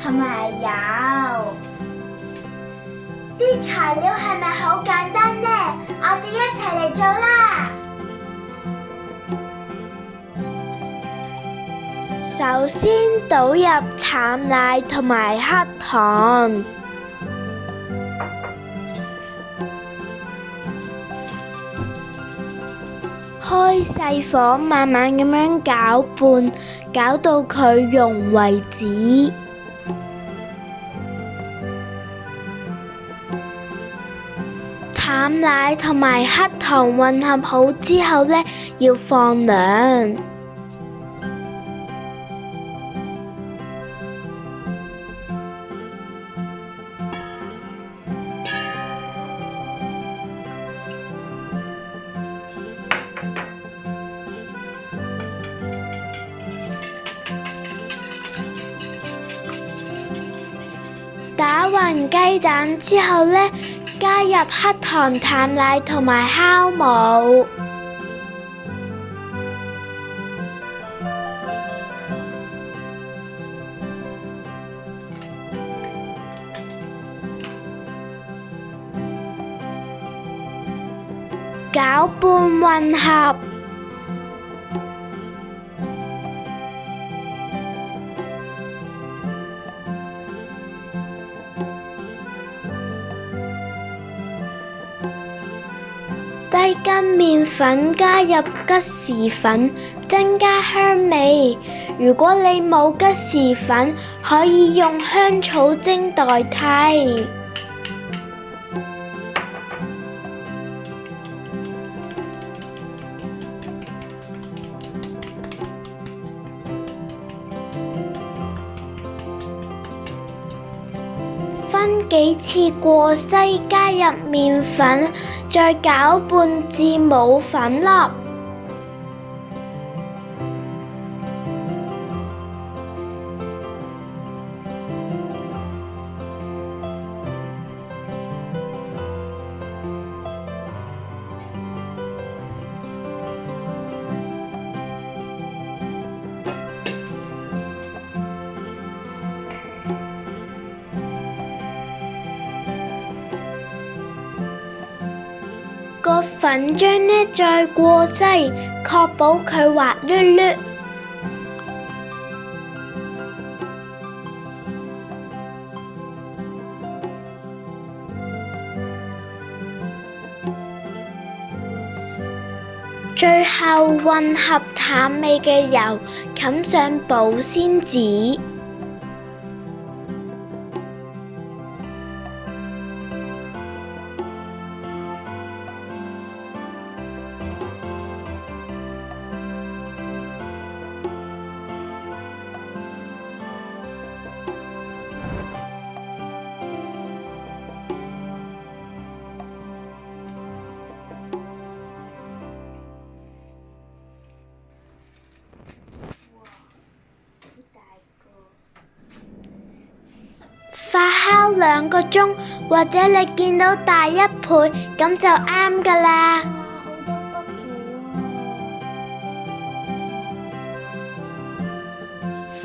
同埋油。啲材料係咪好簡單呢？我哋一齊嚟做啦！首先倒入淡奶同埋黑糖，開細火慢慢咁樣攪拌，攪到佢溶為止。淡奶同埋黑糖混合好之後呢，要放涼。打勻雞蛋之後呢，加入黑糖、淡奶同埋酵母，攪拌混合。低筋麵粉加入吉士粉，增加香味。如果你冇吉士粉，可以用香草精代替。分幾次過篩，加入麵粉，再攪拌至冇粉粒。個粉漿呢，再過篩，確保佢滑捋捋。最後混合淡味嘅油，冚上保鮮紙。發酵2個鐘，或者你見到大1倍，咁就啱㗎啦。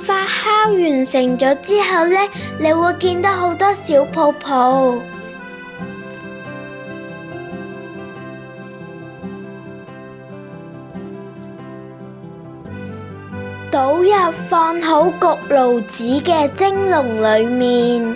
發酵完成咗之後呢，你會見到好多小泡泡。倒入放好焗爐子嘅蒸籠裡面，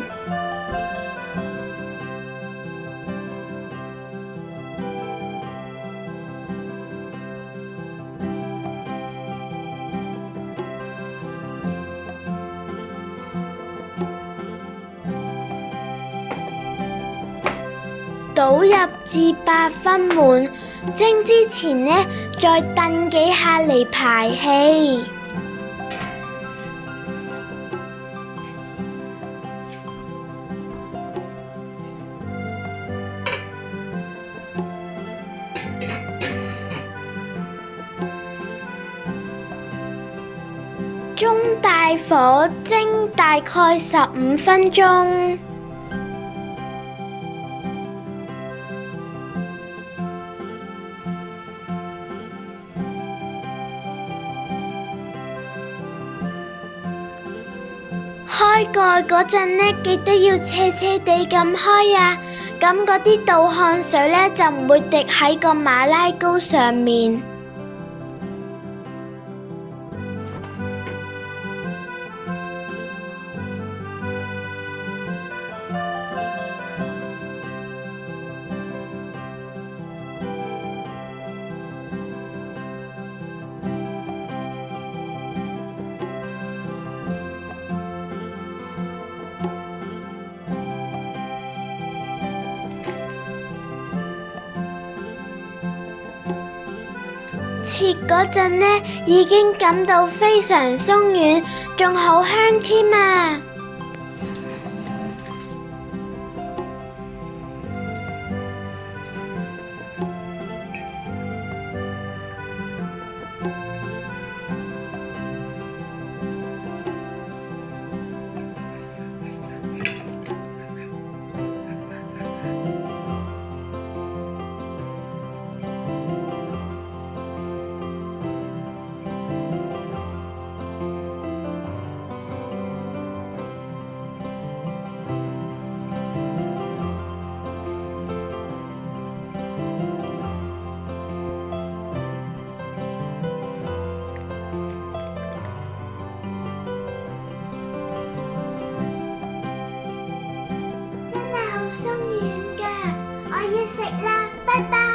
倒入至8分滿。蒸之前呢，再燉幾下嚟排氣。中大火蒸大概15分鐘。開蓋嗰陣呢，記得要斜斜地咁開啊，咁嗰啲倒汗水呢就唔會滴喺個馬拉糕上面。切嗰陣呢，已經感到非常鬆軟，仲好香添啊！鬆軟㗎，我要食啦，拜拜。